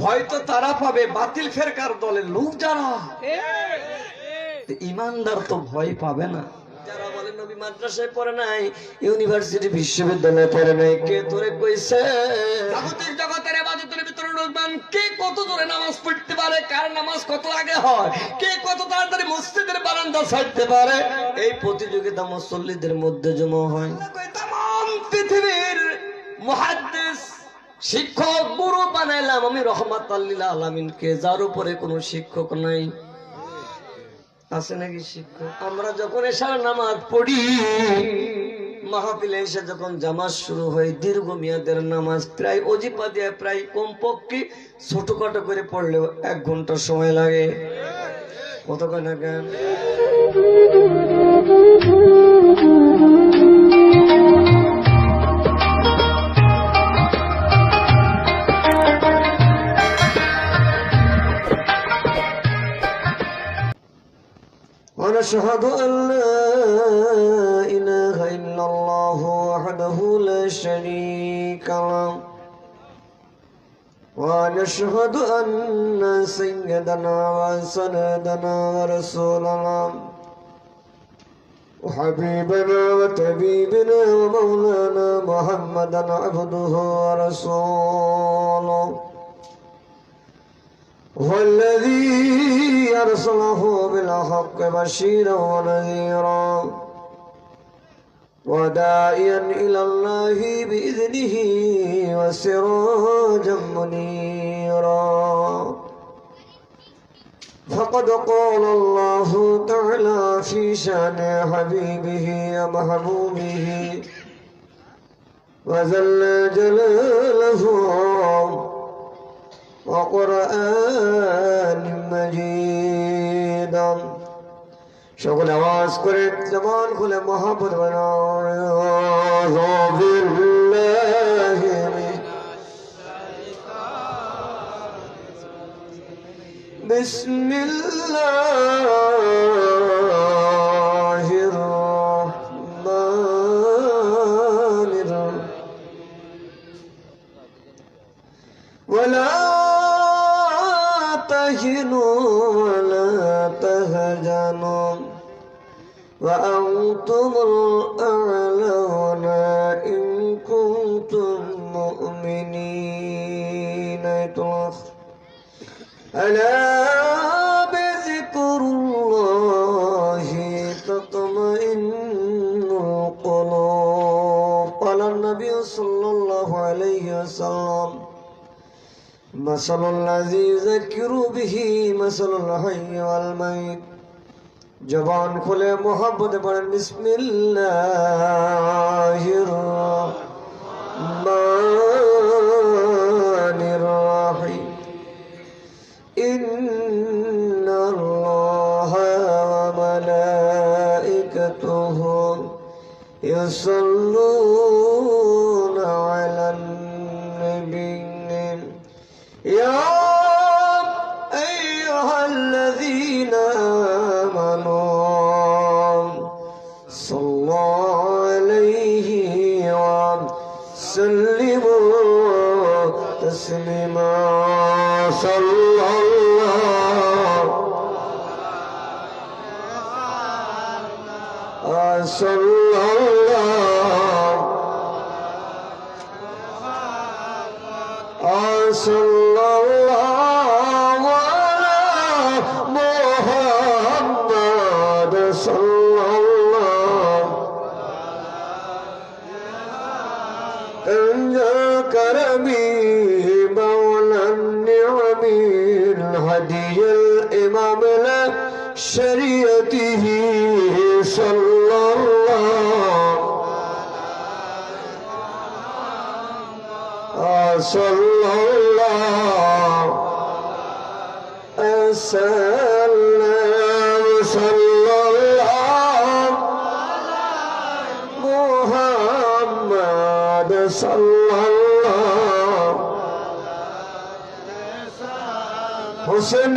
ভয় তো তারা পাবে বাতিল ফেরকার দলের লোক যারা, ইমানদার তো ভয় পাবে না। যারা বলে নবী মাদ্রাসায় পড়ে নাই, ইউনিভার্সিটি বিশ্ববিদ্যালয়ে পড়ে নাই, কে তোরে কইছে জাগতিক জগতের ইবাদতের ভিতরে ঢুকবেন? কে কত জোরে নামাজ পড়তে পারে, কার নামাজ কত আগে হয়, কে কত তাড়াতাড়ি মসজিদের বারান্দা ছাড়তে পারে, এই প্রতিযোগিতা মুসল্লিদের মধ্যে জমা হয়। তাম পৃথিবীর মুহাদ্দিস শিক্ষক গুরু বানাইলাম আমি রহমাতাল লিল আলামিনকে, যার উপরে কোনো শিক্ষক নাই। আছে নাকি শিক্ষক? আমরা যখন এশার নামাজ পড়ি, মাহফিলে এসে যখন জামাত শুরু হয়, দীর্ঘমেয়াদের নামাজ, প্রায় অজিফা দিয়ে প্রায় কমপক্ষে ছোটখাটো করে পড়লেও 1 ঘন্টা সময় লাগে। কত না কেন? ونشهد أن لا إله إلا الله وحده لا شريك له ونشهد أن سيدنا وسندنا ورسولنا وحبيبنا وطبيبنا ومولانا محمدا عبده ورسوله هو الذي أرسله بالحق بشيرا ونذيرا وداعيا إلى الله بإذنه وسراجا منيرا فقد قال الله تعالى في شأن حبيبه ومحبوبه وجل جلاله وقرآن مجيد সকল আওয়াজ করে জবান খুলে মহব্বত বানাও বিসমিল্লাহির রহমানির রহিম ওয়ালা تهنوا ولا تهزنوا وأنتم الأعلون إن كنتم مؤمنين ألا بذكر الله تطمئن القلوب قال النبي صلى الله عليه وسلم مثل الذي يذكر به مثل الحي والميت জবান খুলে মোহাম্মদ পড়েন বিসমিল্লাহির রহমানির রহিম ইন্নাল্লাহা ওয়া মালাইকাতুহু ইউসাল্লুনা আলান নবী يا أيها الذين آمنوا صلوا عليه وسلموا تسليما صلى الله صلى الله صلى الله على محمد صلى الله انجا كرمي مولى النعم الهدي الامام لشريعته صلى الله صلى الله وسلم صلى الله محمد صلى الله حسن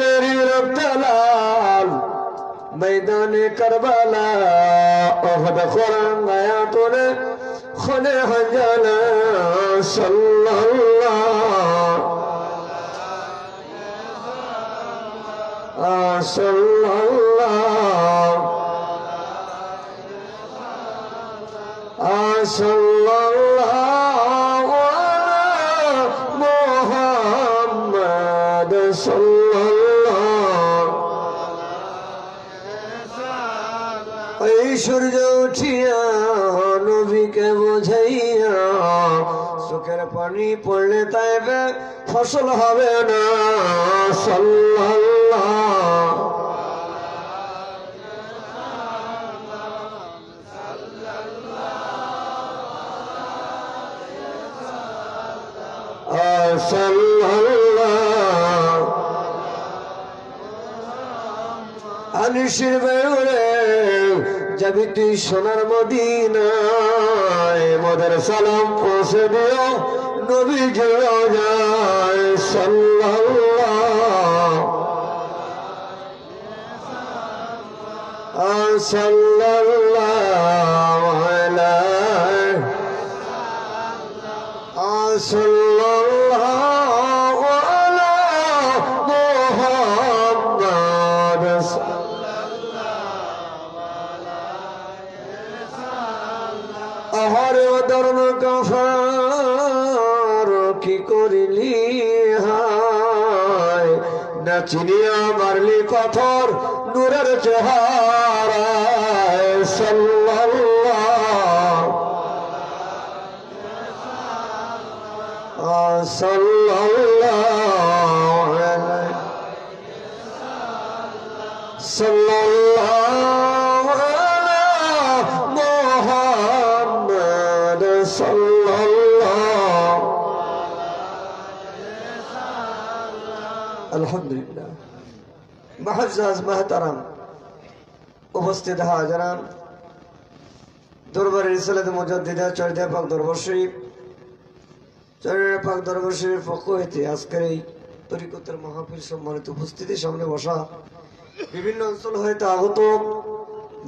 ربتلال मैदान करबला ओहद कुरान आयातों खुने हंजला सल्लल्लाहु সাল্লাল্লাহু আলা মুহাম্মাদ সাল্লাল্লাহু এই সূর্য উঠিয়া নবীকে বোঝাইয়া চোখের পানি পড়লে তাইবে ফসল হবে না সাল্লাল্লাহু সাল্লাল্লাহু আনিসের বেউরে যাবি তুই সোনার মদিনায় মোদের সালাম পৌঁছে দিও নবী যায় সাল্লাল্লাহু সাল্লাল্লাহু আলাইহি সাল্লাল্লাহু আলা মুহাম্মাদ আহারে দরন কাফার কি করিলি হায় না চিনিয়া মারলি পাথর নূরের চেহারায় সাল্লাল্লাহু সাল্লাল্লাহু আলাইহি সাল্লাল্লাহু আলা মুহাম্মাদ সাল্লাল্লাহু আলহামদুলিল্লাহ মুআজ্জাজ মুহতারাম উপস্থিত হাজরান দরবারে রিসালাত মুজাদ্দিদা চরিদা পাক দরবার শরীফ চরিদা পাক দরবার শরীফের পক্ষ হইতে আজকের এই তরিকতের মাহফিল সম্মানিত উপস্থিতির সামনে বসা বিভিন্ন অঞ্চল হইতে আগত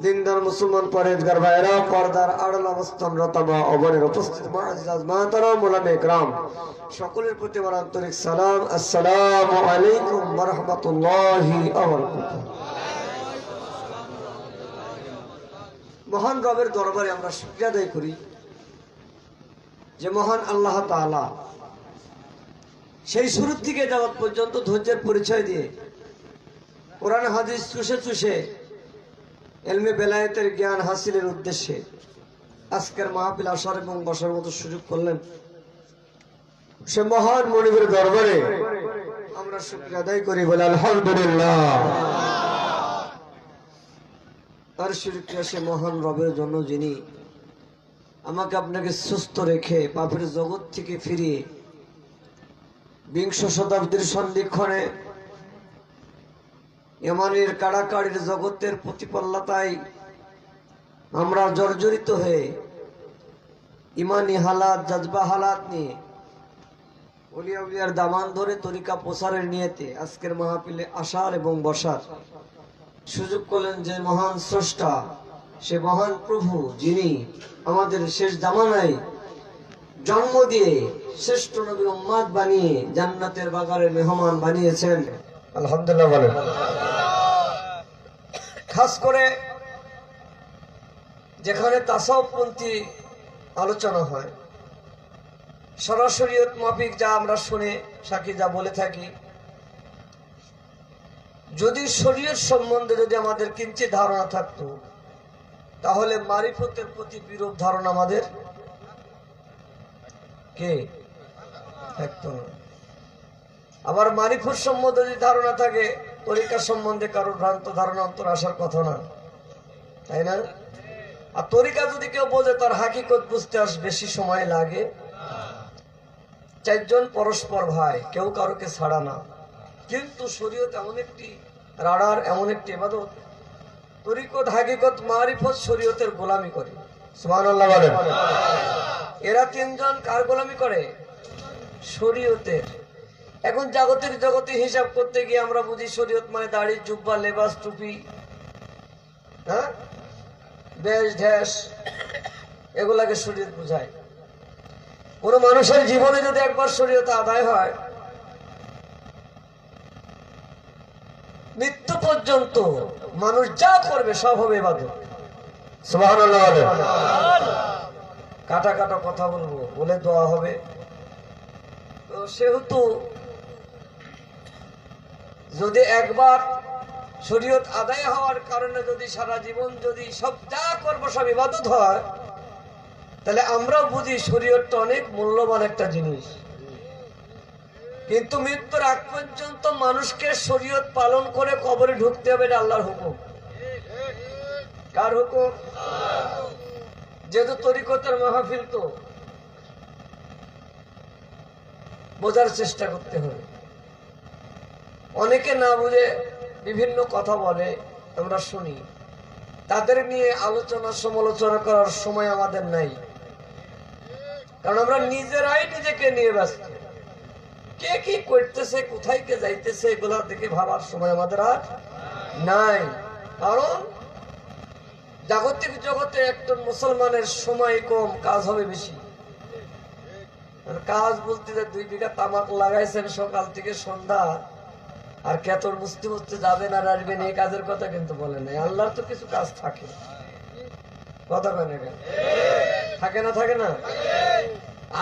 দিনদার মুসলমান পরহেজগার ভাইরা পর্দার আড়াল অবস্থানরত মা অবনের উপস্থিত মুআজ্জাজ মুহতারাম উলামা ইকরাম সকলের প্রতি আমার আন্তরিক সালাম আসসালামু আলাইকুম ওয়া রাহমাতুল্লাহি ওয়া বারাকাতুহু। মহান রবের দরবারে আমরা শুকরিয়া আদায় করি যে মহান আল্লাহ তাআলা সেই শুরু থেকে যাওয়া পর্যন্ত ধৈর্যের পরিচয় দিয়ে কোরআন হাদিস চুষে চুষে ইলমে বেলায়েতের জ্ঞান হাসিলের উদ্দেশ্যে আজকের মাহফিল আসার এবং বসার মতো সুযোগ করলেন সে মহান মনিবের দরবারে আমরা শুকরিয়া আদায় করি বলে আলহামদুলিল্লাহ। আর শুকরিয়া সে মহান রবের জন্য যিনি আমাকে আপনাকে সুস্থ রেখে পাপের জগৎ থেকে ফিরিয়ে বিংশ শতাব্দীর সন্ধিক্ষণে ইমানের কাড়াকাড়ির জগতের প্রতিপল্লতায় আমরা জর্জরিত হয়ে ইমানি হালাত জজবা হালাত নিয়ে ওলিয়া উলিয়ার দামান ধরে তরিকা প্রসারের নিয়তে আজকের মাহফিলে আসার এবং বসার সুযোগ করলেন যে মহান স্রষ্টা সে মহান প্রভু যিনি আমাদের শেষ জামানায় জন্ম দিয়ে শ্রেষ্ঠ নবী উম্মত বানিয়ে জান্নাতের বাগানের মেহমান বানিয়েছেন আলহামদুলিল্লাহ বলেন। খাস করে যেখানে তাসাউফপন্থী আলোচনা হয় সরাসরি মাফিক যা আমরা শুনে সাকি যা বলে থাকি, যদি শরীয়ত সম্বন্ধে যদি আমাদের কিঞ্চিত ধারণা থাকতো তাহলে মারিফতের প্রতি বিরূপ ধারণা আমাদের কে থাকতো না। আবার মারিফত সম্বন্ধে যদি ধারণা থাকে তরিকা সম্বন্ধে কারোর ভ্রান্ত ধারণা অন্তর আসার কথা না, তাই না? আর তরিকা যদি কেউ বোঝে তার হাকিকত বুঝতে আস বেশি সময় লাগে। চারজন পরস্পর ভাই, কেউ কারোকে ছাড়া না, কিন্তু শরীয়ত এমন একটি রাডার, এমন একটি ইবাদত, তরিকত হাকিকত মারিফত শরীয়তের গোলামি করে। সুবহানাল্লাহ বলেন। এরা তিনজন কার গোলামি করে? শরীয়তের। এখন জাগতিক জগতে হিসাব করতে গিয়ে আমরা বুঝি শরীয়ত মানে দাড়ি, জুব্বা, লেবাস, টুপি, হ্যাঁ, বেশ ঢেস, এগুলাকে শরীয়ত বুঝায়। কোন মানুষের জীবনে যদি একবার শরীয়ত আদায় হয় মৃত্যু পর্যন্ত মানুষ যা করবে সব হবে ইবাদত। সুবহানাল্লাহ বলে। কাটা কাটা কথা বলবো, বলে দোয়া হবে। তো সেহেতু যদি একবার শরীয়ত আদায় হওয়ার কারণে যদি সারা জীবন যদি সব যা করবো সব ইবাদত হয়, তাহলে আমরা বুঝি শরীয়তটা অনেক মূল্যবান একটা জিনিস। কিন্তু মৃত্যুর আগ পর্যন্ত মানুষকে শরীয়ত পালন করে কবরে ঢুকতে হবে, এটা আল্লাহর হুকুম। কার হুকুম? যেহেতু তরিকতের মাহফিল, তো বোঝার চেষ্টা করতে হবে। অনেকে না বুঝে বিভিন্ন কথা বলে, আমরা শুনি, তাদের নিয়ে আলোচনা সমালোচনা করার সময় আমাদের নাই, কারণ আমরা নিজেরাই নিজেকে নিয়ে ব্যস্ত। কে কি করতেছে, কোথায় কে যাইতেছে, এগুলা দেখে ভাবার সময় আমাদের আর নাই। কারণ জাগতিক জগতে একজন মুসলমানের সময় কম, কাজ হবে বেশি। কাজ বলতে 2 বিঘা তামাক লাগাইছেন সকাল থেকে সন্ধ্যা, আর কেতর মুছতে মুছতে যাবেন আর আসবেন, এই কাজের কথা কিন্তু বলে নাই। আল্লাহর তো কিছু কাজ থাকে, কথা কেন থাকে না? থাকে না?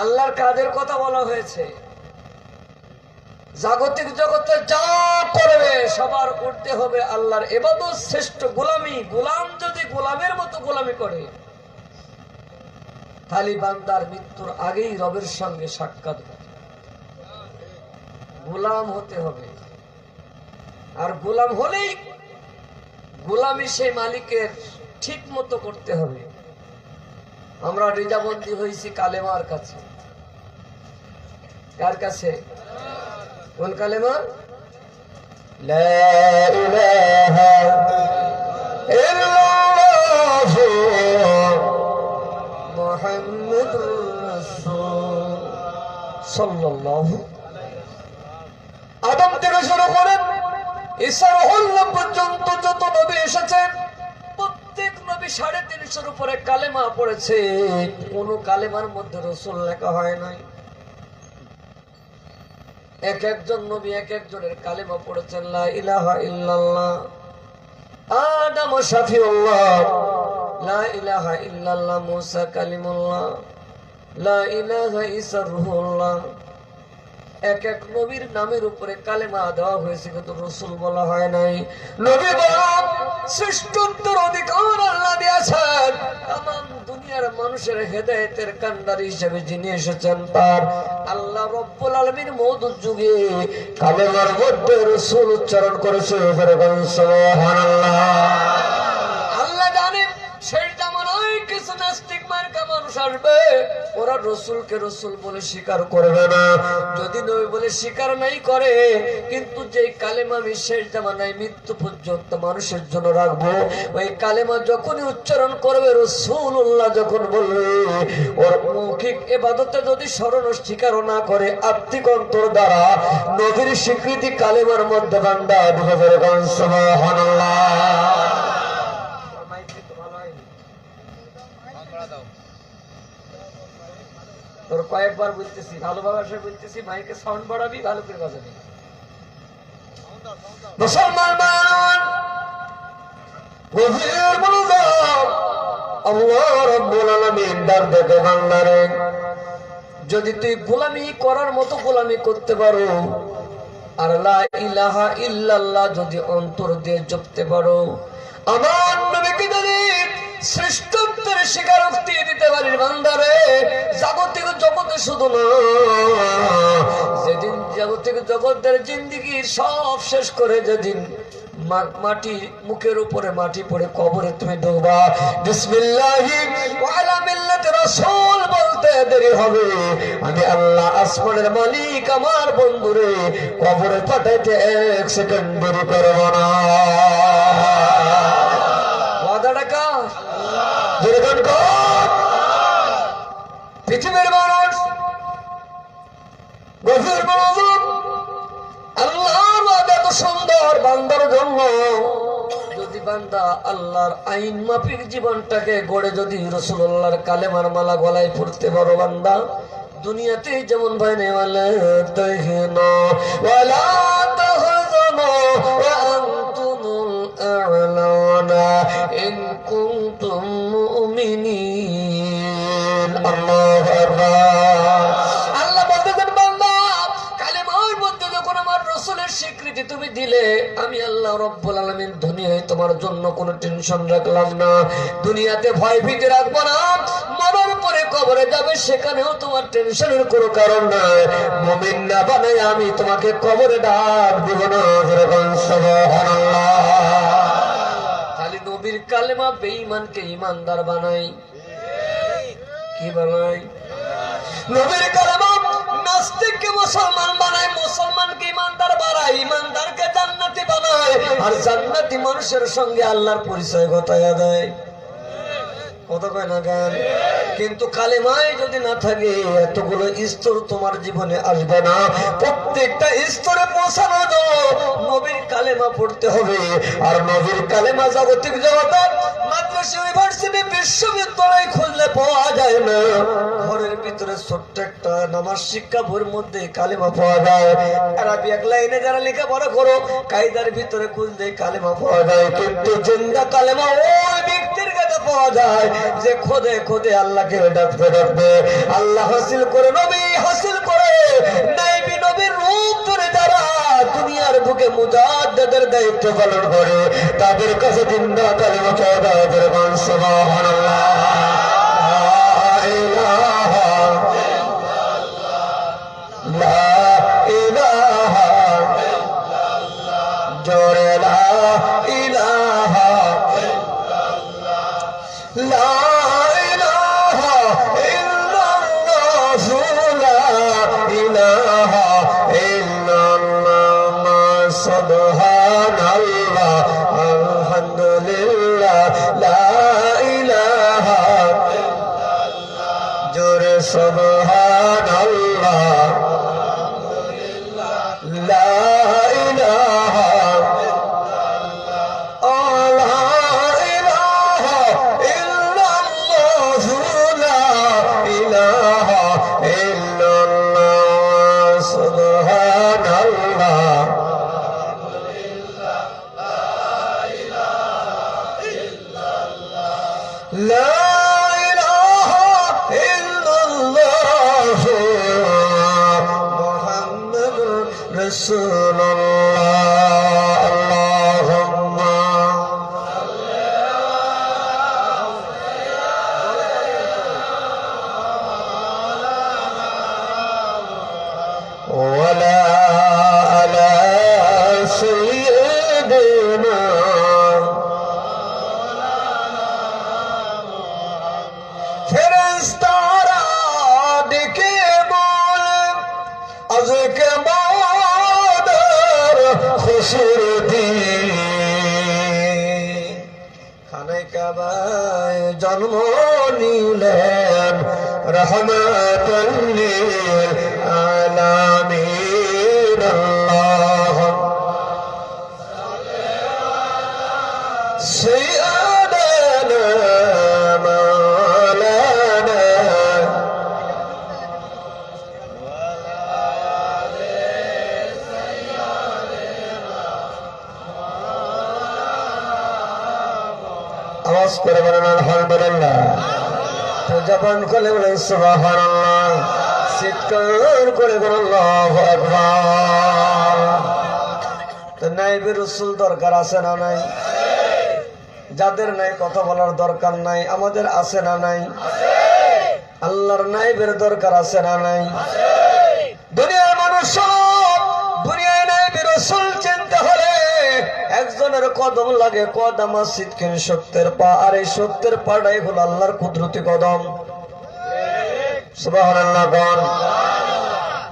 আল্লাহর কাজের কথা বলা হয়েছে। জাগতিক জগতে যা করবে সবার করতে হবে আল্লাহর ইবাদত, শ্রেষ্ঠ গোলামি। গোলাম যদি গোলামের মতো গোলামি করে, খালি বান্দার মৃত্যুর আগেই রবের সঙ্গে সাক্ষাৎ হবে। গোলাম হতে হবে, আর গোলাম হলেই গোলামি সেই মালিকের ঠিক মতো করতে হবে। আমরা রিজাবন্দি হয়েছি কালেমার কাছে। কার কাছে? কোন কালেমা? লা ইলাহা ইল্লাল্লাহু মুহাম্মাদুর রাসূল সাল্লাল্লাহু। আদম থেকে শুরু করে ঈসা রুহুল্লাহ পর্যন্ত যত নবী এসেছে, প্রত্যেক নবী 350 উপরে কালেমা পড়েছে। কোন কালেমার মধ্যে রাসূল লেখা হয় নাই। এক একজন নবী এক একজনের কালেমা পড়েছেন। লা ইলাহা ইল্লাল্লাহ আদম শাফিউল্লাহ, লা ইলাহা ইল্লাল্লাহ মুসা কালিমুল্লাহ, লা ইলাহা ঈসা রূহুল্লাহ। এক এক নবীর নামের উপরে কালেমা দেওয়া হয়েছে, কিন্তু রাসূল বলা হয় নাই। নবী বলা শ্রেষ্ঠত্বের অধিকার আল্লাহ দিয়েছেন। তামাম দুনিয়ার মানুষের হেদায়েতের কান্ডারি হিসেবে যিনি এসেছেন, তার আল্লাহ রব্বুল আলামিন মওদুদ যুগে কালেমার মধ্যে রাসূল উচ্চারণ করেছে। সুবহানাল্লাহ। আল্লাহ জানেন সেই জামানায় কিছু নাস্তিক মার্কা মানুষ আসবে, ওরা রসুলকে রসুল বলে স্বীকার করবে না। যদি নবী বলে স্বীকার নাই করে, কিন্তু যে কালেমা আমি শেষ জামানায় মৃত্যু পর্যন্ত মানুষের জন্য রাখবো, ওই কালেমা যখনই উচ্চারণ করবে, রাসূলুল্লাহ যখন বলবে, ওর মৌখিক ইবাদতে যদি স্মরণ স্বীকার না করে, আত্মিক অন্তর দ্বারা নবীর স্বীকৃতি কালেমার মধ্যে বান্দা দিবে। সুবহানাল্লাহ। তোর কয়েকবার বলতেছি, ভালোভাবে বলতেছি, মাইকে সাউন্ড বাড়াবি, ভালো করে বাজাবি। মুসলমান গভীর মনোযোগ। আল্লাহ রাব্বুল আলামিন ডাক দেখে, বান্দারে যদি তুই গোলামি করার মতো গোলামি করতে পারো, আর লা ইলাহা ইল্লাল্লাহ যদি অন্তর দিয়ে জপতে পারো, আমার নবীকে যদি শ্রেষ্ঠত্বের স্বীকারোক্তি দিতে পারিস, বান্দারে জাগতিক জগতে শুধু না, যেদিন জাগতিক জগতের জিন্দেগি সব শেষ করে যেদিন মাটি মুখের উপরে মাটি পড়ে কবরে তুমি ঢুকবা, বিসমিল্লাহি ওয়া আলা মিল্লাতি রাসূল বলতে দেরি হবে, আমি আল্লাহ আসমানের মালিক আমার বন্ধুরে কবরে পাঠাইতে 1 সেকেন্ড দেরি করব না। ওয়াদাটা কার? যেরকম পৃথিবীর মানুষ গভীর মনোযোগ। আল্লাহর ওয়াদা এত সুন্দর বান্দার জন্য, যদি বান্দা আল্লাহর আইন মাফিক জীবনটাকে গড়ে যদি রাসূলুল্লাহর কালেমার মালা গলায় পড়তে পারো, বান্দা দুনিয়াতে যেমন ভাইনে ওয়ালা তাহিনু ওয়ালা তাহজানু ওয়া স্বীকৃতি তুমি দিলে আমি আল্লাহ রব্বুল আলামিন দুনিয়ায় তোমার জন্য কোনো টেনশন রাখলাম না, দুনিয়াতে ভয় ভীতি রাখবো না, মরার পরে কবরে যাবে সেখানেও তোমার টেনশনের কোনো কারণ নাই। মুমিন না বানাই আমি তোমাকে কবরে ডাক দিব না। সুবহানাল্লাহ। খালি নবীর কালেমা বেঈমানকে ঈমানদার বানাই, কি বানাই? নবীর কালেমা নাস্তিককে মুসলমান বানায়, মুসলমানকে ঈমানদার বানায়, ঈমানদারকে জান্নাতি বানায়, আর জান্নাতি মানুষের সঙ্গে আল্লাহর পরিচয় ঘটায়া দেয়। কত কয় না গান? কিন্তু কালেমায় যদি না থাকে এতগুলো স্তর তোমার জীবনে আসবে না। প্রত্যেকটা স্তরে পৌঁছানোর জন্য নবীর কালেমা পড়তে হবে। আর নবীর কালেমা জাগতিক জগতে মাদ্রাসা, ইউনিভার্সিটি, বিশ্ববিদ্যালয় খুঁজলে পাওয়া যায় না। ঘরের ভিতরে ছোট্ট একটা নামাজ শিক্ষা বইয়ের মধ্যে কালেমা পাওয়া যায়। আরবি এক লাইনে যারা লেখাপড়া করো কায়দার ভিতরে খুঁজলে কালেমা পাওয়া যায়, কিন্তু জিন্দা কালেমা ওই ব্যক্তির কাছে পাওয়া যায় যে খোদে খোদে আল্লাহকে ডাকতে ডাকতে আল্লাহ হাসিল করে, নবী হাসিল করে, নাইবি নবীর রূপ ধরে যারা দুনিয়ার বুকে মুজাদ্দিদের দায়িত্ব পালন করে তাদের কাছে জিন্দা কালেমা পাওয়া যায়। সুবহানাল্লাহ। জন্ম নিলেন রহমাতুল লিল আলামিন। সাইয়্যিদানা মাওলানা আওয়াজ করে বলেন আলহামদুলিল্লাহ। তো জবান খুলে বলেন সুবহানাল্লাহ, চিৎকার করে বলেন আল্লাহু আকবার। তো নাইবে রাসূল দরকার আছে না নাই? যাদের নাই কথা বলার দরকার নাই, আমাদের আছে না নাই? আল্লাহর নাইবের দরকার আছে না নাই? দুনিয়ার মানুষ সব দুনিয়ায় নাইবে রাসূল চিনতে হলে একজনের কদম লাগে, কদম সিদ্দিকিন সত্যের পা, আর এই সত্যের পাটাই হলো আল্লাহর কুদরতি কদম। সুবহানাল্লাহ।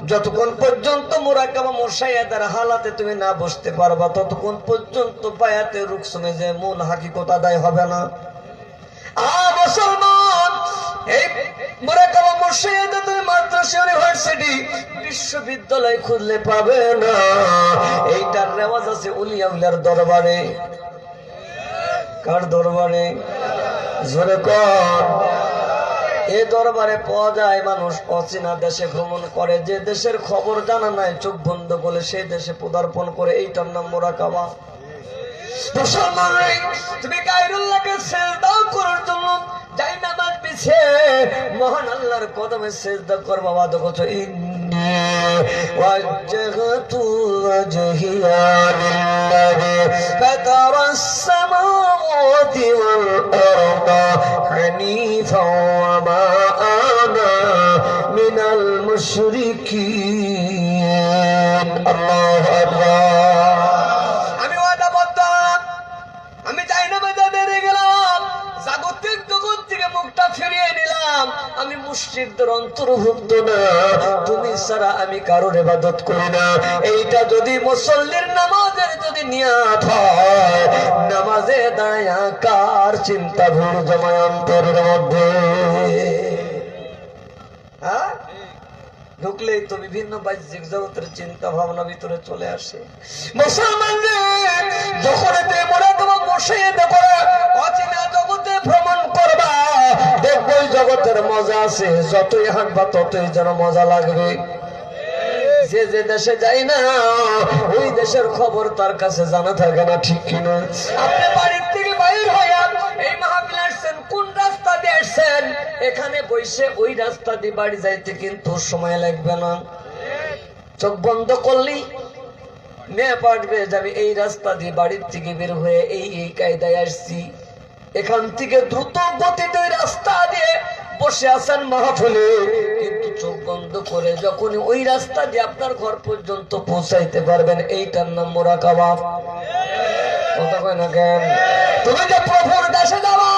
যতক্ষণ পর্যন্ত মুরাকাবা মুশাহাদার হালাতে তুমি না বসতে পারবা ততক্ষণ পর্যন্ত বায়াতে রুকসুমে যে মূল হাকিকত আদায় হবে না। মুসলমান, এই মুরাকাবা মুশাহাদা তুমি মাদ্রাসা, ইউনিভার্সিটি, বিশ্ববিদ্যালয় খুঁজলে পাবে না। এইটার রেওয়াজ আছে উলিয়া উলিয়ার দরবারে। কার দরবারে? জোরে কর। এই দরবারে পাওয়া যায় মানুষ অচেনা দেশে ভ্রমণ করে, যে দেশের খবর জানা নাই চোখ বন্ধ করে সেই দেশে পদার্পণ করে। এইটার নাম মুরাকাবা। মুসলমান, তুমি গায়রুল্লাহকে সিজদা করার জন্য যাই নামাজ পিছে মহান আল্লাহর কদমে সিজদা করবা, ওয়াদা করছো ইন্নী ওয়াজ্জাহতু وجهي للذي فطر السماوات والأرض حنيفا وما أنا من المشركين الله أكبر আমি ওয়াদা করতাম আমি যাই না বাজারে গেলাম জাগতিক জগৎ থেকে মুখটা ফিরিয়ে নিলাম আমি মুশরিকদের অন্তর্ভুক্ত না তুমি ছাড়া আমি কারোর ইবাদত করি না এইটা যদি মুসল্লির নামাজের যদি নিয়ত হয় নামাজে দাঁড়ায়া কার চিন্তা ভুল জমায় অন্তরের মধ্যে হ্যাঁ ঢুকলেই তো বিভিন্ন বাহ্যিক জগতের চিন্তা ভাবনা ভিতরে চলে আসে মুসলমানদের যখন মোরাকাবা বসে দেখো অচেনা জগতে ভ্রমণ করবা দেখো জগতের মজা আছে যতই হাঁটবা ততই যেন মজা লাগবে যে যে দেশে যাই না ওই দেশের খবর তার কাছে জানা থাকে না ঠিক কিনা আপনি বাড়ির থেকে বাইর হইয়া এই মাহফিল আসছেন কোন রাস্তা দিয়ে আসছেন এখানে বসে ওই রাস্তা দিয়ে বাড়ি যাইতে কিন্তু সময় লাগবে না চোখ বন্ধ করলি মেয়ে পাঠবে যাবে এই রাস্তা দিয়ে বাড়ির থেকে বের হয়ে এই কায়দায় আসছি এখান থেকে দ্রুত গতিতে ওই রাস্তা দিয়ে বসে আছেন মাহফিলে কিন্তু চোখ বন্ধ করে যখন ওই রাস্তা দিয়ে আপনার ঘর পর্যন্ত পৌঁছাইতে পারবেন এইটার নাম মুরাকাবা কথা কয় না কেন তুমি যে প্রভুর দেশে যাবা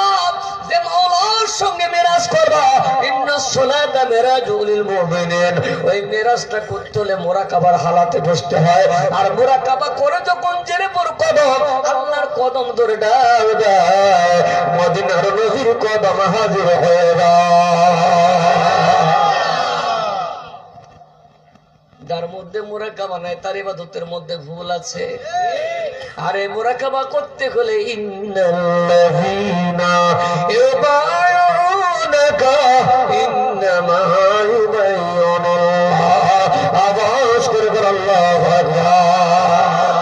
যে মাওলার সঙ্গে মেরাজ করবা ইন্নাস সালাতা মিরাজুল মুমিনিন ওই মেরাজটা করতে হলে মুরাকাবার হালাতে বসতে হয় আর মুরাকাবা করে যখন জেরে পর কদম আল্লাহর কদম ধরে ডাল দেয় মদিনার নবীর কদম হাজির হয়ে যার মধ্যে মুরাকাবা নাই তার ইবাদতের মধ্যে ভুল আছে আরে মুরাকাবা করতে হলে ইন্নাল্লাযীনা ইউবায়ুনাকা ইন্নামা ইউবায়ুনাল্লাহ আওয়াজ করে বল আল্লাহু আকবার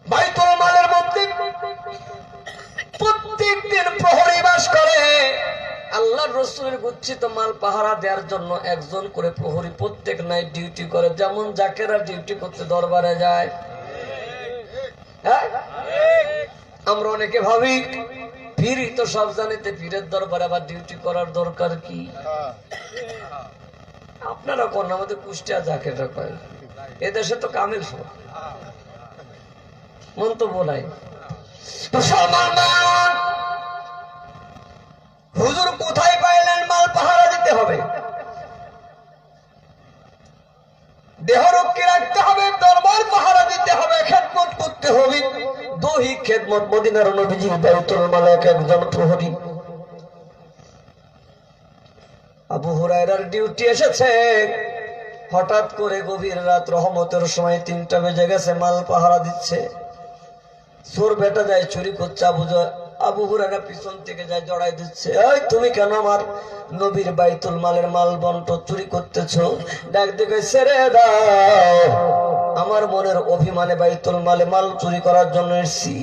বাইতুল মালের মধ্যে প্রত্যেকদিন প্রহরী বাস করে আল্লাহর রাসূলের গচ্ছিত মাল পাহারা দেওয়ার জন্য একজন করে প্রহরী প্রত্যেক নাইট ডিউটি করে যেমন জাকেরা ডিউটি করতে দরবারে যায় আমরা অনেকে ভাবি পীরই তো সব জানিতে পীরের দরবারে আবার ডিউটি করার দরকার কি আপনারা কোন আমাদের কুষ্টিয়া জাকেরা কয় এদেশে তো কামিল সব মন্তব্য নাই মুসলমান হুজুর কোথায় পাইলেন মাল পাহারা দিতে হবে দেহরক্ষী রাখতে হবে দরবার পাহারা দিতে হবে খেদমত করতে হবে দৈহিক খেদমত মদিনার নবীজির বাইতুল মালেক একজন প্রহরী আবু হুরায়রার ডিউটি এসেছে হঠাৎ করে গভীর রাত রহমতের সময় 3টা বেজে গেছে মাল পাহারা দিচ্ছে চোর বেটা যায় চুরি করছে আবু হুরায়রা পিছন থেকে যায় জড়াই দিচ্ছে এই তুমি কেন আমার নবীর বাইতুল মালের মাল বন্টন চুরি করতেছো ডাক দেখে ছেড়ে দাও আমার মনের অভিমানে বাইতুল মালে মাল চুরি করার জন্য এসেছি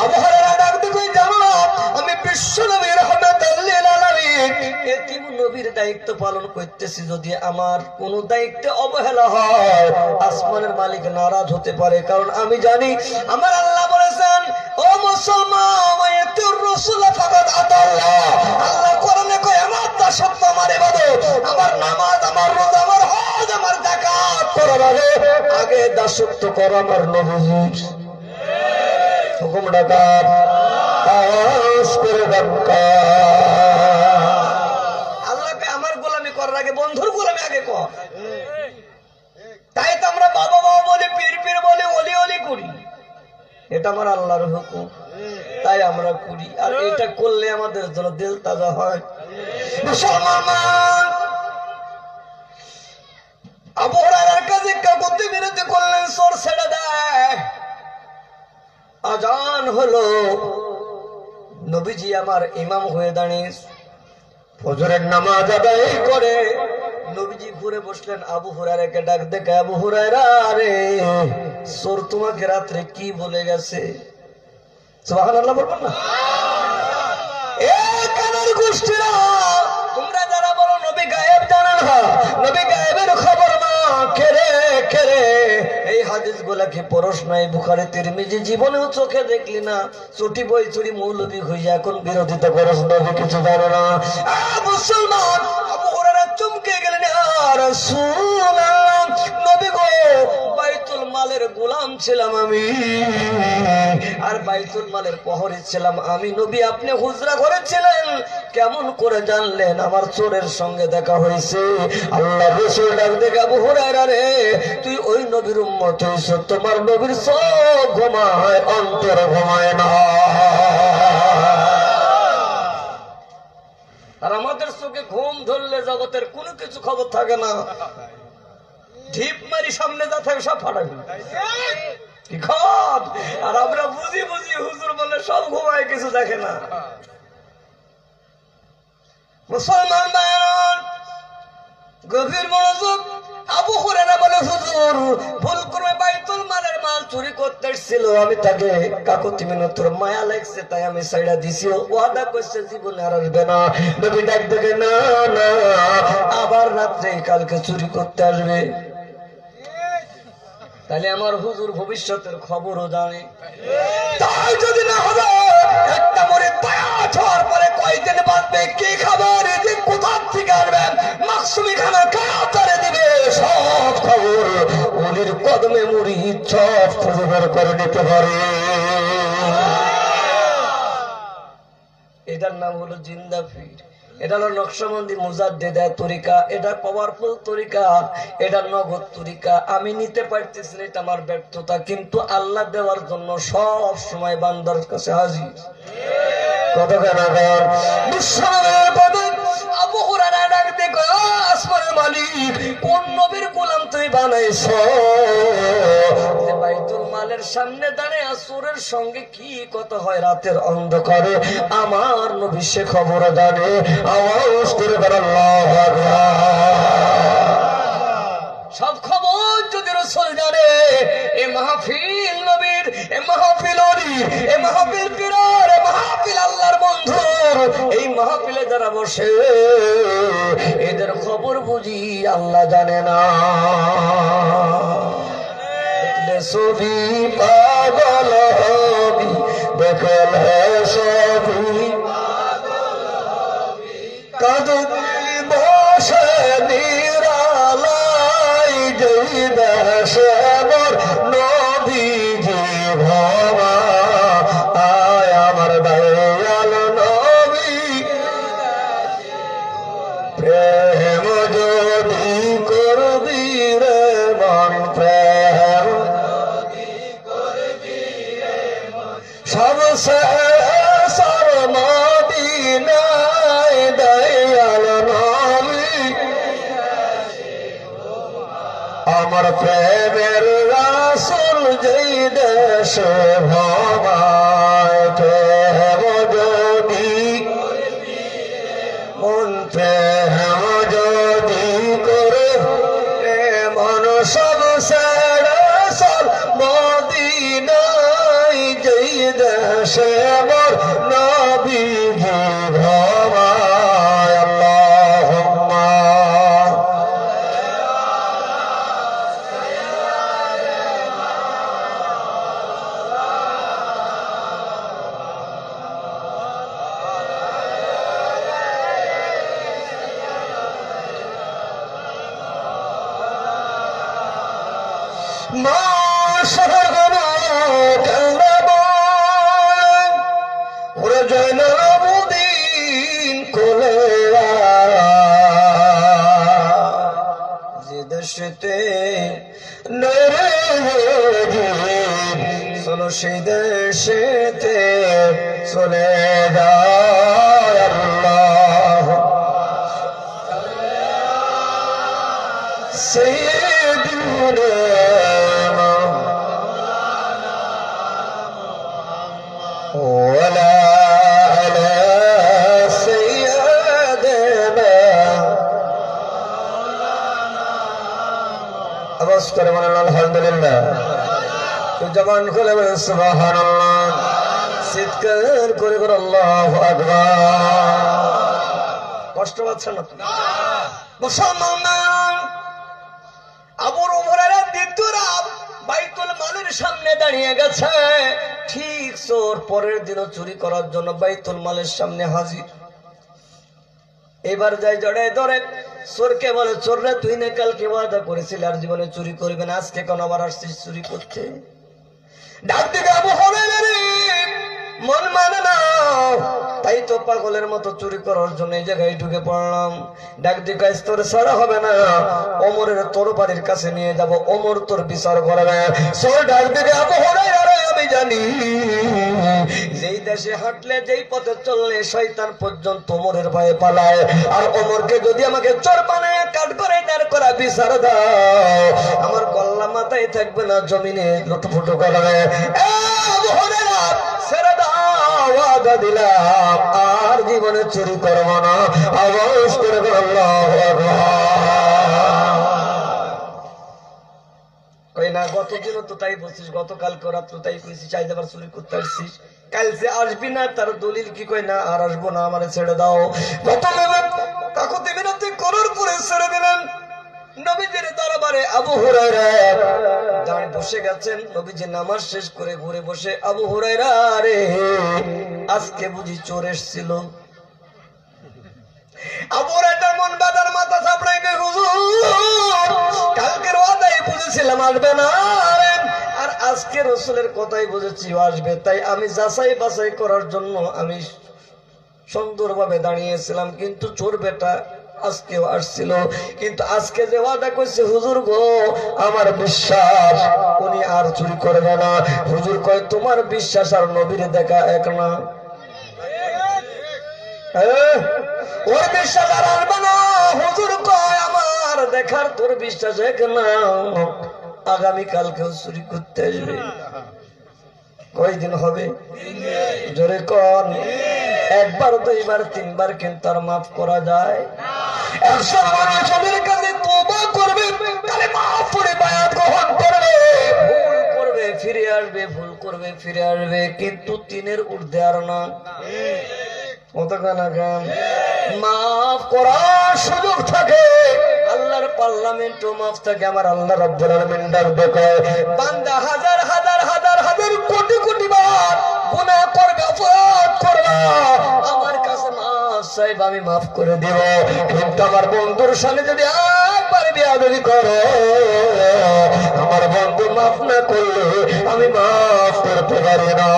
আবু হুরায়রা ডাক দেখে জানো না আমি বিশ্ব নবীর রাহমাতুল লিল আলামিন এতিম নবীর দায়িত্ব পালন করতেছি যদি আমার কোনো দায়িত্বে অবহেলা হয় আসমানের মালিক নারাজ হতে পারে কারণ আমি জানি আমার আল্লাহ বলেছেন ও মুসলমান আয়াতুর রাসূল ফাকাত আতাল্লাহ আল্লাহ কোরআনে কয় আমার দাসত্ব আমার ইবাদত আমার নামাজ আমার রোজা আমার হজ আমার যাকাত করার আগে দাসত্ব করা আমার নবীজির হুকুম ডাকাত আওয়াজ করে আল্লাহকে আমার গোলামি করার আগে বন্ধুর গোলামি আগে কর তাই তো আমরা বাবা বাবা বলি পীর পীর বলি ওলি ওলি করি এটা আমার আল্লাহর হুকুম তাই আমরা করি আর এটা করলে আমাদের জন্য দিল তাজা হয় মুসলমান আবু হুরায়রার কাছে কাকুতি বিরতি করলেন চোর ছেড়ে দেয় আজান হলো নবীজি আমার ইমাম হয়ে দাঁড়িয়ে ফজরের নামাজ আদায় করে নবীজি ঘুরে বসলেন আবু হুরায়রাকে ডাক দেখে আবু হুরায়রা রে চোর তোমাকে রাত্রে কি বলে গেছে সুবহানাল্লাহ বলবেন না এ কানার গোষ্ঠীরা তোমরা যারা বলো নবী গায়েব জানেন না নবী গায়েবের খবর নাই কেরে কেরে এই হাদিসগুলা কি পড়স নাই? বুখারী তিরমিজি জীবনেও চোখে দেখলি না? চটি বই চুরি মৌলবি হইয়া এখন বিরোধিতা করস, নবী কিছু জানো না? মুসলমান আবু হুরায়রা চমকে গেলেন, ইয়া রাসূলুল্লাহ, নবী গো, বাইতুল মালের গোলাম ছিলাম আমি, আর বাইতুল মালের প্রহরী ছিলাম আমি। নবী আপনি হুজরা ঘরে ছিলেন, কেমন করে জানলেন আমার চোরের সঙ্গে দেখা হয়েছে? আল্লাহ রাসূল ডাক দেখে, আবু হুরায়রা রে, তুই ওই নবীর উম্মত হইছ, তোমার নবীর চোখ ঘুমায়, অন্তর ঘুমায় না। আর আমাদের চোখে ঘুম ধরলে জগতের কোনো কিছু খবর থাকে না, ঢিপ মারি সামনে যা থাকে সব ফাটাবি কি খব। আর আমরা বুঝি বুঝি হুজুর বলে সব ঘুমায়, কিছু দেখে না। মুসলমান ভাইয়েরা, গভীর মনোযোগ। আবু হুরায়রা বলে, হুজুর ভুল করে বাইতুল মালের মাল চুরি করতে এসেছিল, আমি তাকে কাকুতি মিনতির মায়া লাগছে তাই আমি ছাইড়া দিছি, ওয়াদা করছে জীবনে আর আসবে না। নবী ডাক দেখে, না না, আবার রাত্রে কালকে চুরি করতে আসবে। তাহলে আমার হুজুর ভবিষ্যতের খবরও জানে। তাই যদি না হবে, একটা মরে বায়াত হওয়ার পরে কয়দিন বাঁচবে, কি খাবার, যে কোথা থেকে আসবে, মাকসুমি খানা কাতারে দিবে, সব খবর ওলির কদমে মুড়ি সব খুঁজে বের করে নিতে পারে। এটার নাম হলো জিন্দা পীর। এটা হলো নকশবন্দি মুজাদ্দিদের তরিকা, এটা পাওয়ারফুল তরিকা, এটা নগদ তরিকা। আমি নিতে পারতেছি না, এটা আমার ব্যর্থতা, কিন্তু আল্লাহ দেওয়ার জন্য সব সময় বান্দার কাছে হাজির। কত কেন আবু হুরায়রা ডাক দেখো, আসমানের মালিক, কোন নবীর গোলাম তুই বানাইছো? বাইতুল মালের সামনে দাঁড়িয়ে চোরের সঙ্গে কি কথা হয় রাতের অন্ধকারে, আমার নবী সে খবর জানে। আওয়াজ করে বল আল্লাহু আকবার। সব খবর যদি রাসূল জানে, এ মাহফিল নবীর, এ মাহফিল ওলির, এ মাহফিল পীরের, এ মাহফিল আল্লাহর বন্ধুর, এই মাহফিলে যারা বসে এদের খবর বুঝি আল্লাহ জানে না। ছবি পাগল হবি, দেখলে ছবি কাঁদবি বসে নিরালাই, যেই দেশে মোর নবীজি ভবা, আয় আমার দয়াল নবী, প্রেম যদি করবি রে মন, প্রেম সবসে মদিনায় দয়াল নবী, আমার প্রেমের রাসূল যেই দেশে ভবায়, প্রেম যদি মন, প্রেম যদি করে মন, সবসে রাসূল মদিনায় যেই দেশে মোর নবীজি ভবায়। আল্লাহুম্মা মা সরগনা কান্দাব ওরে জয়নালাবুদ্দিন কোলে, যে দেশেতে নরে চলো সেই দেশেতে চলে যায়। আল্লাহ সাইয়্যিদুনা ولا على سيدنا আওয়াজ করে বলেন আলহামদুলিল্লাহ। তো জবান খুলে বলেন সুবহানাল্লাহ, চিৎকার করে বলেন আল্লাহু আকবার। কষ্ট পাচ্ছেন না? মুসলমান আবু হুরায়রা দ্বিতীয়রা বাইতুল মালের সামনে দাঁড়িয়ে গেছে। ঠিক চোর পরের দিনও চুরি করার জন্য বাইতুল মালের সামনে হাজির। এবার যাই জড়ায় ধরে চোরকে বলে, চোররা তুই না কালকে ওয়াদা করেছিলি আর জীবনে চুরি করবে না, আজকে কেন আবার আসছিস চুরি করতে? ডাক দিকে আবু হুরায়রা রে, মন মানে না, তাই তো পাগলের মতো চুরি করার জন্য এই জায়গায় ঢুকে পড়লাম। ডাক দিকে তোর ছাড়া হবে না, ওমরের তোর বাড়ির কাছে নিয়ে যাব, ওমর তোর বিচার করবে। চোর ডাক দিকে আবু হুরায়রা রে, আমি জানি যেই দেশে হাঁটলে যেই পথে চললে শয়তান পর্যন্ত ওমরের ভয়ে পালায়, আর ওমরকে যদি আমাকে চোর বানায় কাট করে দাঁড় করা বিচার দাও, আমার গল্লা মাথায় থাকবে না, জমিনে লুটফুটু করবে। আবু হুরায়রা ছেড়ে দাও, ওয়াদা দিলাম আর জীবনে চুরি করব না। আওয়াজ করে আল্লাহু আকবার। কই না গতদিন তো তাই বলছিস, গতকালকে রাত্রে তাই কইছিস, আজ আবার চুরি করতে আসছিস, কাল যে আসবি না তার দলিল কি? কই না আর আসবো না, আমারে ছেড়ে দাও। কাকুতি বিনতি করার পরে ছেড়ে দিলেন। নবীজির দরবারে আবু হুরায়রা দাঁড়িয়ে বসে গেছেন। নবীজি নামাজ শেষ করে ঘুরে বসে, আবু হুরায়রা রে, আজকে বুঝি চোর এসেছিল? আবু হুরায়রার মন বাজার, মাথা চাপড়াই গে, হুজুর কালকের ওয়াদাই বুঝেছিলাম আসবে না, আর আজকে রাসূলের কথাই বুঝেছি আসবে, তাই আমি যাচাই বাছাই করার জন্য আমি সুন্দরভাবে দাঁড়িয়েছিলাম, কিন্তু চোর বেটা আজকেও আসছিল। কিন্তু আজকে যে ওয়াদা করছে হুজুর গো, আমার বিশ্বাস উনি আর চুরি করবে না। হুজুর কয়, তোমার বিশ্বাস আর নবীর দেখা এক না, ওর বিশ্বাস আর আসবে না। হুজুর কয়, আমার দেখার তোর বিশ্বাস এক না, আগামীকালকেও চুরি করতে আসবে। কয়দিন হবে? জোরে কন। একবার, দুইবার, তিনবার কিন্তু আর মাফ করা যায়? 100 মানুষের কাছে তওবা করবে, কালেমা পড়ে বায়াত গ্রহণ করবে, ভুল করবে ফিরে আসবে, ভুল করবে ফিরে আসবে, কিন্তু 3-এর ঊর্ধ্বে আর না। মাফ করার সুযোগ থাকে, আল্লাহর পার্লামেন্টও মাফ থাকে। আমার আল্লাহ রাব্বুল আলামিন ডাকবে, বান্দা হাজার হাজার হাজার হাজার কোটি কোটি বার গুনাহ করবে, অপরাধ করবে, আমার কাছে মাফ চাইব, আমি মাফ করে দেব। কিন্তু আমার বন্ধুর সামনে যদি একবার বেয়াদবি করো, আমার বন্ধু মাফ না করলে আমি মাফ করতে পারি না।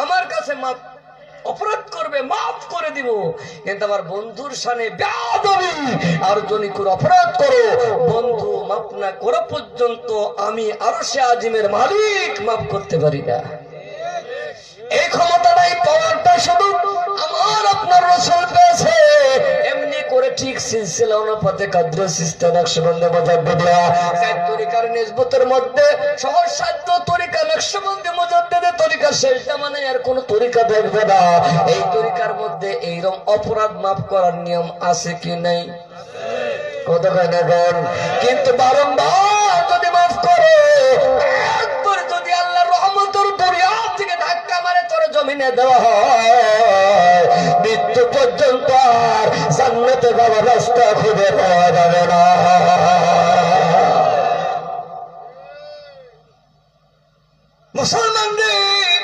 আমার কাছে মাফ, অপরাধ করবে মাফ করে দিব, কিন্তু আমার বন্ধুর সামনে বেয়াদবি আর যদি কোনো অপরাধ করো, বন্ধু মাফ না করা পর্যন্ত আমি আরশে আজিমের মালিক মাফ করতে পারি না। এই ক্ষমতাটাই পাওয়ারটা শুধু আমার আপনার রাসূল পেয়েছে। এমনি করে ঠিক সিলসিলা অনুপাতে কাদ্র সিস্টেম নকশবন্দি মুজাদ্দিদিয়া চার তরিকার নিসবতের মধ্যে সহজ সাধ্য তরিকা নকশবন্দি মুজাদ্দিদের তরিকা, শেষটা মানে আর কোন তরিকা দেখবে না। এই তরিকার মধ্যে এইরকম অপরাধ মাফ করার নিয়ম আছে কি নাই? কত গান, কিন্তু বারংবার যদি মাফ করে, একবার যদি আল্লাহর রহমতের দরিয়া থেকে ধাক্কা মারে তোর জমিনে দেওয়া হয়, মৃত্যু পর্যন্ত আর জান্নাতে যাওয়ার রাস্তা খুঁজে পাওয়া যাবে না। মুসলমানদের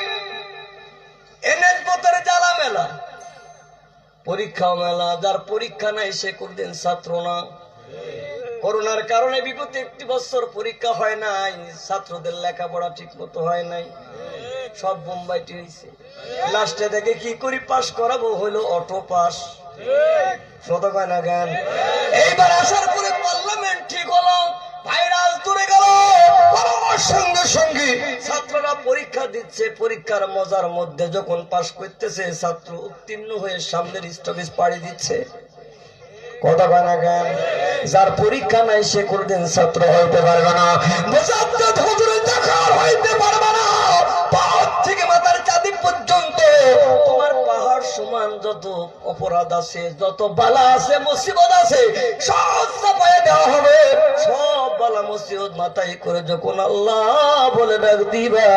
এনে পথের জ্বালা মেলা, পরীক্ষা মেলা, যার পরীক্ষা নাই সে কোনদিন ছাত্র না। করোনার কারণে বিগত 1 বছর পরীক্ষা হয় নাই, ছাত্রদের লেখাপড়া ঠিক মতো হয় নাই, সব বোম্বাইটি হয়েছে। লাস্টে দেখে কি করি পাস করাবো, হইলো অটো পাস। এইবার আসার পরে পার্লামেন্ট ঠিক হলো, ভাইরাস দূরে গেল, সঙ্গে সঙ্গে ছাত্ররা পরীক্ষা দিচ্ছে। পরীক্ষার মজার মধ্যে যখন পাস করতেছে, ছাত্র উত্তীর্ণ হয়ে সামনের স্টপেজ পাড়ি দিচ্ছে। কথা কয় না কেন? যার পরীক্ষা নাই সে কোনদিন ছাত্র হইতে পারবে না, মুজাদ্দিদ হুজুরের দেখার হইতে পারবে না। পাহাড় থেকে মাথার চাঁদি পর্যন্ত তোমার পাহাড় সমান যত অপরাধ আছে, যত বালা আছে, মুসিবত আছে, সব চাপায় দেওয়া হবে। সব বালা মুসিবত মাথায় করে যখন আল্লাহ বলে ডাক দিবা,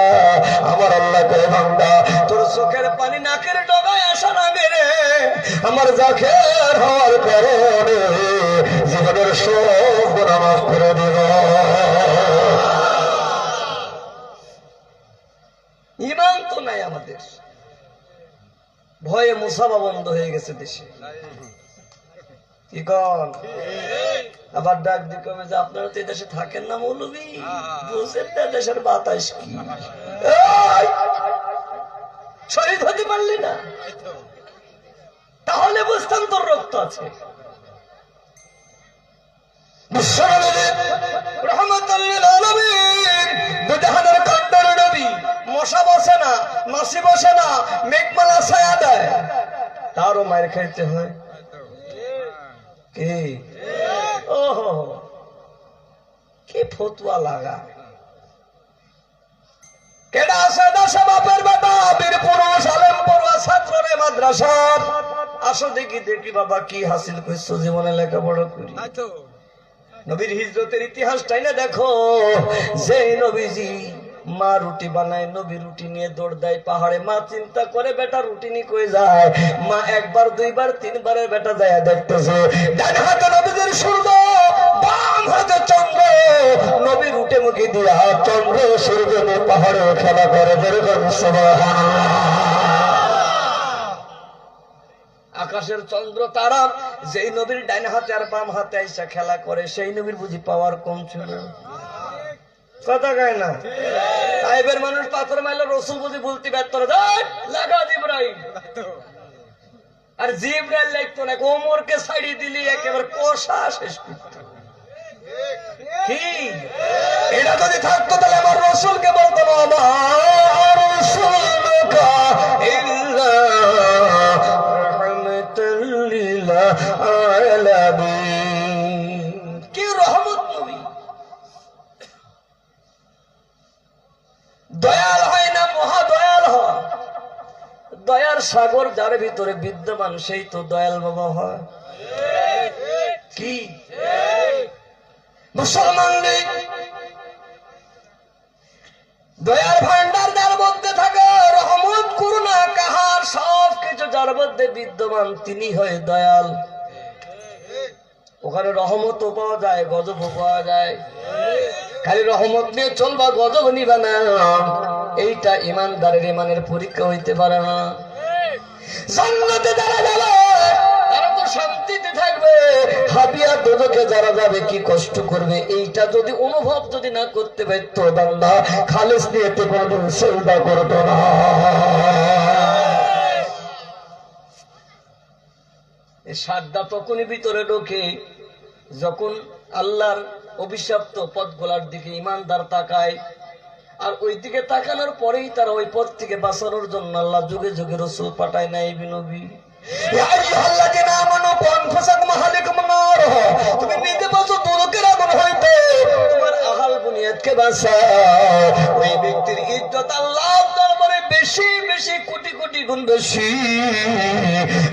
আমার আল্লাহ কয় বান্দা তোর চোখের পানি নাকের ডগায় আসার আগে রে আমার জাখের হওয়ার কারণে জীবনের সব গুনাহ মাফ করে দেব। ঈমান তো নাই আমাদের, ভয়ে মুসাফা বন্ধ হয়ে গেছে দেশে। কি কন? আবার ডাক দি কবে যে আপনারা তো দেশে থাকেন না মৌলভী, বুঝেন না দেশের বাতাস কি, শহীদ হতে পারলি না তাহলে বুঝতাম তোর রক্ত আছে। মশা বসে না, মাসি বসে না, মেঘমালা ছায়া দেয়, তারও মায়ের খাইতে হয়। কি ওহো কি ফতুয়া লাগা, কেডা আছে দেশে বাপের বেটা বীর পুরুষ আলেম পড়ুয়া ছাত্র রে মাদ্রাসার, আসো দেখি দেখি বাবা কি হাসিল করছো জীবনে লেখাপড়া করি। নবীর হিজরতের ইতিহাসটাই না দেখো, যে নবীজি মা রুটি বানায়, নবী রুটি নিয়ে দৌড় দেয় পাহাড়ে, মা চিন্তা করে বেটা রুটি নিয়ে কই যায়, মা একবার দুইবার তিনবারের বেটা যায় দেখতেছে, ডান হাতে নবীদের সূর্য, বাম হাতে চন্দ্র, নবী রুটে মুখে দিয়া চন্দ্র সূর্য নিয়ে পাহাড়ে খেলা করে, যেরকম আকাশের চন্দ্র তারা যেই নবীর ডান হাতে আর বাম হাতে আইসা খেলা করে, সেই নবীর বুঝি পাওয়ার কম ছিল? কথা কয় না? তাইবের মানুষ পাথর মাইলে রসুল বুঝি বলতে ব্যর্থ লাগা জিব্রাইল, আর জিব্রাইল লাগতো না, ওমরকে ছাড়িয়ে দিলি একেবারে কষা শেষ করতো। কি এটা যদি থাকতো তাহলে আমার রসুলকে বলতো না আমার রসুলকা ইল্লা রাহমাতাল লিল আলামিন। কি রহমত নবী, দয়াল হয় না মহা দয়াল হয়, দয়ার সাগর যার ভিতরে বিদ্যমান সেই তো দয়াল বাবা হয়। কি মুসলমান দয়ার ভান্ডার যার মধ্যে থাকে, রহমত করুণা কাহার সব কিছু যার মধ্যে বিদ্যমান তিনি হয় দয়াল। ওখানে রহমতও পাওয়া যায়, গজবও পাওয়া যায়। খালি রহমত নিয়ে চলবা, গজব নিবা না, এইটা ইমানদারের ইমানের পরীক্ষা হইতে পারে না। জান্নাতে যারা যাবে তারা তো শান্তিতে থাকবে, হাবিয়া দোজখে যারা যাবে কি কষ্ট করবে, এইটা যদি অনুভব যদি না করতে পারতো বান্দা খালেস নিয়েতে কোনদিন সেজদা করতো না। এই সাদা তখনই ভিতরে ঢোকে যখন আল্লাহর অভিশপ্ত পথগুলার দিকে ইমানদার তাকায়, আর ওই দিকে তাকানোর পরেই তারা ওই পথ থেকে বাঁচানোর জন্য আল্লাহ যুগে যুগে রসুল পাঠায় নাই নবী। তুমি নিজে বাঁচো দোজখের আগুন হইতে, তোমার আহাল বুনিয়াদকে বাঁচাও। ওই ব্যক্তির ইজ্জত আল্লাহর দরবারে বেশি বেশি কোটি কোটি গুণ বেশি,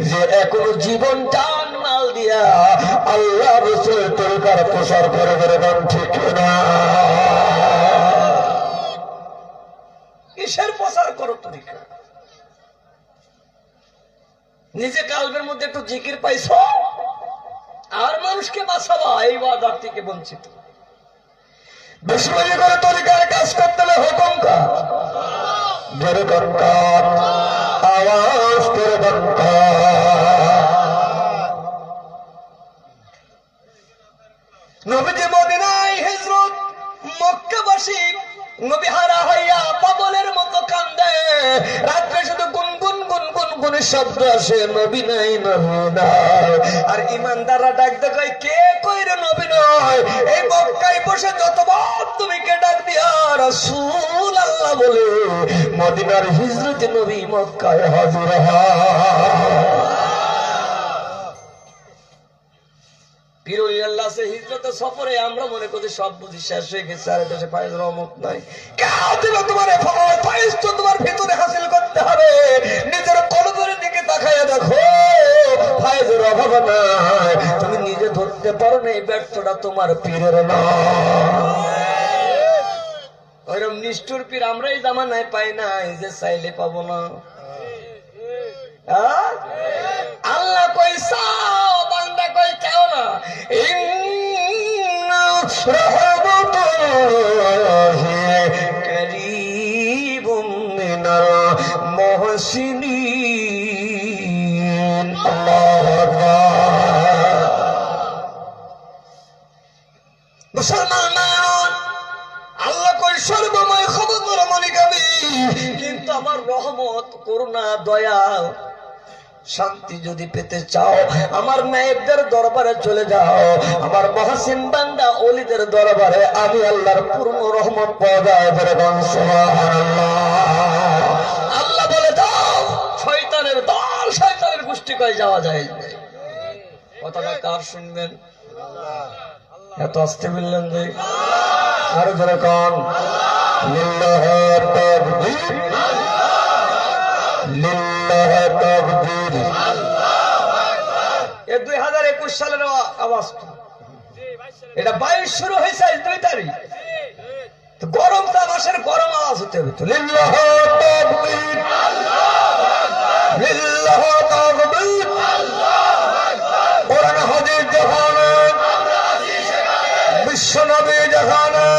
যে এখনো জীবন জান মাল দিয়া আল্লাহ রসুলের তরিকার প্রসার করে বেরোবেন, ঠিক না? কিসের প্রচার করো তরিকা? নিজে কালবের মধ্যে একটু জিকির পাইছো আর মানুষকে বাঁচাবা, এই ওয়াদার থেকে বঞ্চিত। বেশি বেশি করে তরিকার কাজ করতে হলে হুকুম কার, যেরকম কার আওয়াজ করে নবীজি মদিনায় হিজরত, মক্কাবাসী নবী হারা হইয়া পাগলের মতো কান্দে, রাত্রে শুধু গুনগুন গুনগুন গুনের শব্দ আসে, নবী নাই নবী নাই। আর ইমানদাররা ডাক দেয় কে কইরে নবী নয়, এই মক্কায় বসে যতবার তুমি কে ডাক দিয়া রাসূল আল্লাহ বলে, মদিনার হিজরতে নবী মক্কায় হাজির হয়। পীরুল আল্লাহ সে হিজরতে সফরে আমরা মনে করি সব বুঝি শেষ হয়ে গেছে, আর দেশে ফায়েজ রহমত নাই। কেউ দিবে তোমার ফায়েজ তো তোমার ভিতরে হাসিল করতে হবে। নিজের কলবের দিকে তাকাইয়া দেখো, ফায়েজের অভাব নাই। তুমি নিজে ধরতে পারো না, এই ব্যর্থটা তোমার পীরের না। ওইরকম নিষ্ঠুর পীর আমরা এই জামানায় পাই নাই যে চাইলে পাবো না। আল্লাহ কই চাও, বান্দা কই চাও না। ইন্না রাহমাতুল্লাহি কারীবুম মিনাল মুহসিনিন। আল্লাহু আকবার। মুসলমান আল্লাহ কই সর্বময় ক্ষমতার মালিক আমি, কিন্তু আমার রহমত, করুণা, দয়া, শান্তি যদি পেতে চাও আমার নায়েবদের দরবারে চলে যাও। আমার মহসিন বান্দা ওলিদের দরবারে আমি আল্লাহর পূর্ণ রহমত পাওয়া যায়। সুবহানাল্লাহ। আল্লাহ বলে দাও, শয়তানের দল, শয়তানের গোষ্ঠী কই যাওয়া যায়। কথাটা কার শুনবেন? এত আস্তে বললেন যে, আরো ধরে কন। লিল্লাহি তাকবীর, লিল্লাহি তাকবীর। এ 2021 সালের আওয়াজ। এটা 22 শুরু হয়েছে 2 তারিখ। তো গরমটা মাসের গরম আওয়াজ হতে হবে তো। লিল্লাহি তাকবীর, লিল্লাহি তাকবীর। কোরআন হাদিস জাহানে, বিশ্ব নবী জাহানে,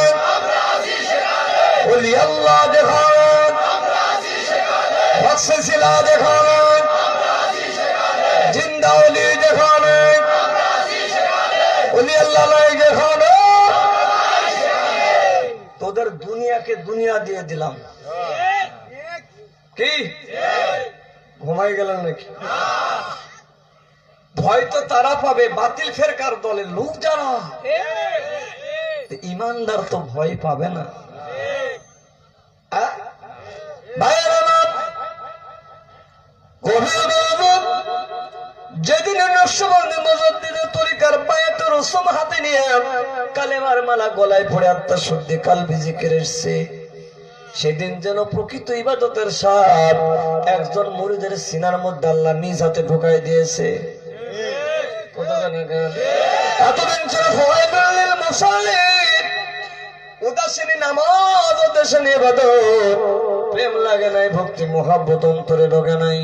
ওলি আল্লাহ জাহানে, বক্সিলা জাহানে, জিন্দা ওলি জাহানে, ওলি আল্লাহ জাহানে। তোদের দুনিয়াকে দুনিয়া দিয়ে দিলাম। কি ঘুমাই গেলেন নাকি? ভয় তো তারা পাবে বাতিল ফেরকার দলের লোক যারা, ইমানদার তো ভয় পাবে না। যেদিন নকশবন্দি মুজাদ্দিদের তরিকার বায়াতুর রসম হাতে নিয়ে কালেমার মালা গলায় পড়ে আত্মশুদ্ধি কালবি জিকির এসেছে, সেদিন যেন প্রকৃত ইবাদতের স্বাদ একজন মুরিদের সিনার মধ্যে আল্লাহ নিজ হাতে ঢুকাই দিয়েছে। এতদিন ছিল ফওয়াইদুল মুসাল্লিন, উদাসীনী নামাজ, উদাসীনী ইবাদত, প্রেম লাগে নাই, ভক্তি মহাব্বত অন্তরে ঢোকে নাই।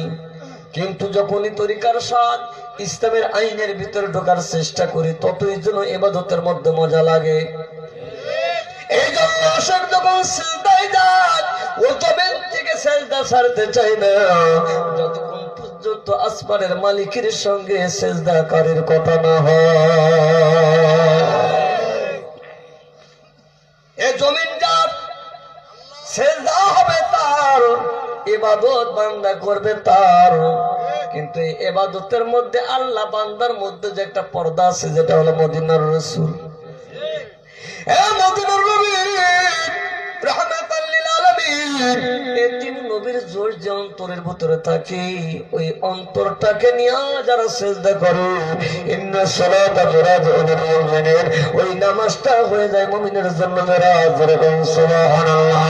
কিন্তু যখনই তরিকার স্বাদ ইসলামের আইনের ভিতরে ঢোকার চেষ্টা করি, ততই যেন ইবাদতের মধ্যে মজা লাগে। এই জন্য আশেক যখন সিজদায় যায়, ও জমিন থেকে সিজদা ছাড়তে চায় না যতক্ষণ পর্যন্ত আসমানের মালিকের সঙ্গে সিজদাকারীর কথা না হয়। এই জমিন যার, সিজদা হবে তার, ইবাদত বান্দা করবে তার। কিন্তু এই ইবাদতের মধ্যে আল্লাহ বান্দার মধ্যে যে একটা পর্দা আছে, যেটা হলো মদিনার রাসূল। মদিনার নবী রাহমাতাল লিল আলামিন, এই তিন নবীর জোর যে অন্তরের ভিতরে থাকে, ওই অন্তরটাকে নিয়ে যারা সিজদা করে, ইন্না সালাতা মিরাজুল মুমিনিন, ওই নামাজটা হয়ে যায় মুমিনের জন্য মিরাজ। সুবহানাল্লাহ।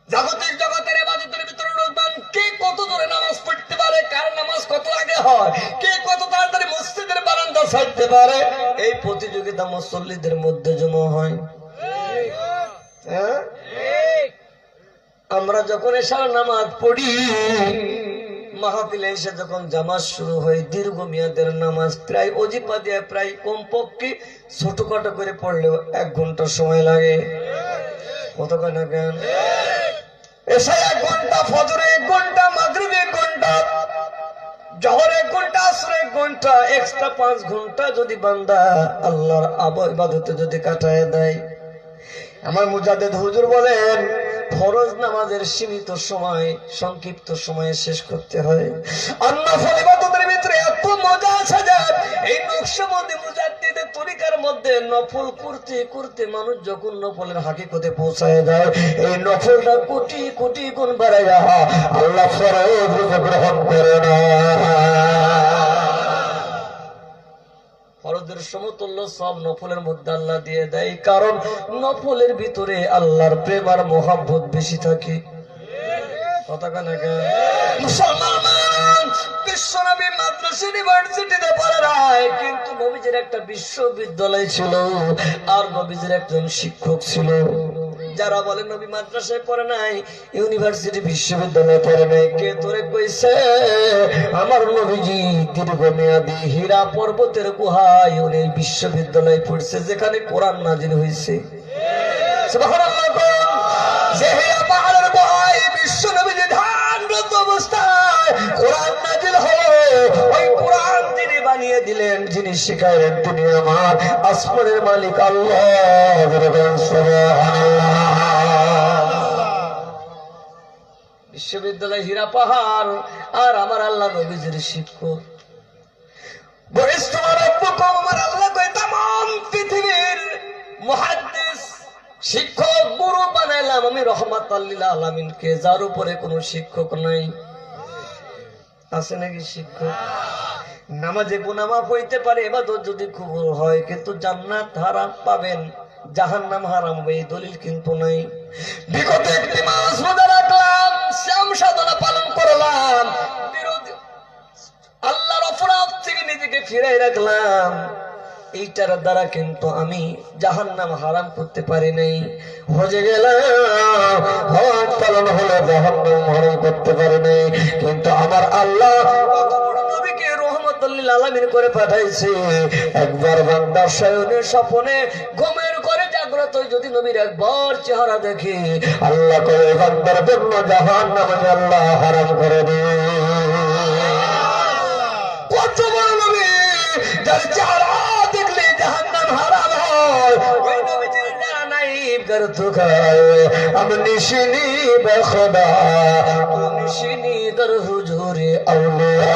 জাগতিক জগতের ইবাদতের ভিতরে ঢুকবেন, কে কত জোরে নামাজ পড়তে পারে, কার নামাজ কত আগে হয়, কে কত তাড়াতাড়ি মসজিদের বারান্দা ছাড়তে পারে, এই প্রতিযোগিতা মুসল্লিদের মধ্যে জমা হয়। আমরা যখন এশার নামাজ পড়ি, মাহফিলে এসে যখন জামাত শুরু হয়, দীর্ঘমেয়াদের নামাজ, প্রায় অজিফা দিয়ে প্রায় কমপক্ষে ছোটখাটো করে পড়লেও 1 ঘন্টা সময় লাগে। কতক্ষণ না কেন? এসে 1 ঘন্টা, ফজরে 1 ঘন্টা, মাগরিবে 1 ঘন্টা, জোহর 1 ঘন্টা, আসর 1 ঘন্টা, এক্সট্রা 5 ঘন্টা যদি বান্দা আল্লাহর ইবাদতে যদি কাটায় দেয়। আমার মুজাদ্দিদ হুজুর বলেন, ফরজ নামাজের সীমিত সময়, সংক্ষিপ্ত সময়ে শেষ করতে হয়। আর নফল ইবাদতের ভিতরে এত মজা আছে যে এই নকশবন্দি মুজাদ্দিদের তরিকার মধ্যে নফল করতে করতে মানুষ যখন নফলের হাকিকতে পৌঁছায় যায়, এই নফলটা কোটি কোটি গুণ বাড়াইয়া আল্লাহ ফরজ রূপে গ্রহণ করে না। ফরজের সমতুল্য সব নফলের মধ্যে আল্লাহ দিয়ে দেয়, কারণ নফলের ভিতরে আল্লাহর প্রেম আর মোহাব্বত বেশি থাকে। কথা কেন মুসলমান বিশ্বনবী মাদ্রাসা ইউনিভার্সিটিতে পড়ে নাই, কিন্তু নবীজির একটা বিশ্ববিদ্যালয় ছিল আর নবীজির একজন শিক্ষক ছিল। যারা বলে নবী মাদ্রাসায় পড়ে নাই, ইউনিভার্সিটি বিশ্ববিদ্যালয়ে পড়ে নাই, কে তোরে কইছে? আমার নবীজি দীর্ঘমেয়াদী হীরা পর্বতের গুহায় উনি বিশ্ববিদ্যালয়ে পড়ছে, যেখানে কোরআন নাজিল হয়েছে। সুবহানাল্লাহ। যে হীরা পাহাড়ের গুহায় বিশ্ব নবীজি ধ্যানরত অবস্থায় কোরআন নাজিল হলো, ওই কোরআন যিনি বানিয়ে দিলেন, যিনি শিখাইলেন, তিনি আমার আসমানের মালিক আল্লাহ। বিশ্ববিদ্যালয় হীরা পাহাড় আর আমার আল্লাহ নবীজির শিক্ষক। আমার আল্লাহ কয় তামাম পৃথিবীর মুহাদ্দিস শিক্ষক গুরু বানাইলাম আমি রহমাতাল লিল আলামিনকে, যার উপরে কোনো শিক্ষক নাই। আছে নাকি শিক্ষক? নামাজে গুনাহ মাফ হইতে পারে, ইবাদত যদি কবুল হয়, কিন্তু জান্নাত হারাম পাবেন, জাহান্নাম হারাম হবে, এই দলিল কিন্তু নাই। বিগত একটি মাস রোজা রাখলাম, শ্যাম সাধনা পালন করলাম, আল্লাহর অপরাধ থেকে নিজেকে ফিরাই রাখলাম, এইটার দ্বারা কিন্তু আমি জাহান্নাম হারাম করতে পারি নাই। হজে গেলাম, হজ পালন হলো, জাহান্নাম হারাম করতে পারি নাই, কিন্তু আমার আল্লাহ কত বড় নবীকে রহমাতুল লিল আলামিন করে পাঠাইছে। একবার বান্দা শয়নের স্বপ্নে ঘুমের ঘরে জাগ্রত যদি নবীর একবার চেহারা দেখে, আল্লাহ করে বান্দার জন্য জাহান্নাম আল্লাহ হারাম করে দেয়। কত বড় নবী, যার চেহারা দেখলে জাহান্নাম হারাম হয়, ওই নবীজির জানাই করতে খায়। हम निशिनी बखदा, तू निशिनी दर हुजूरे औलिया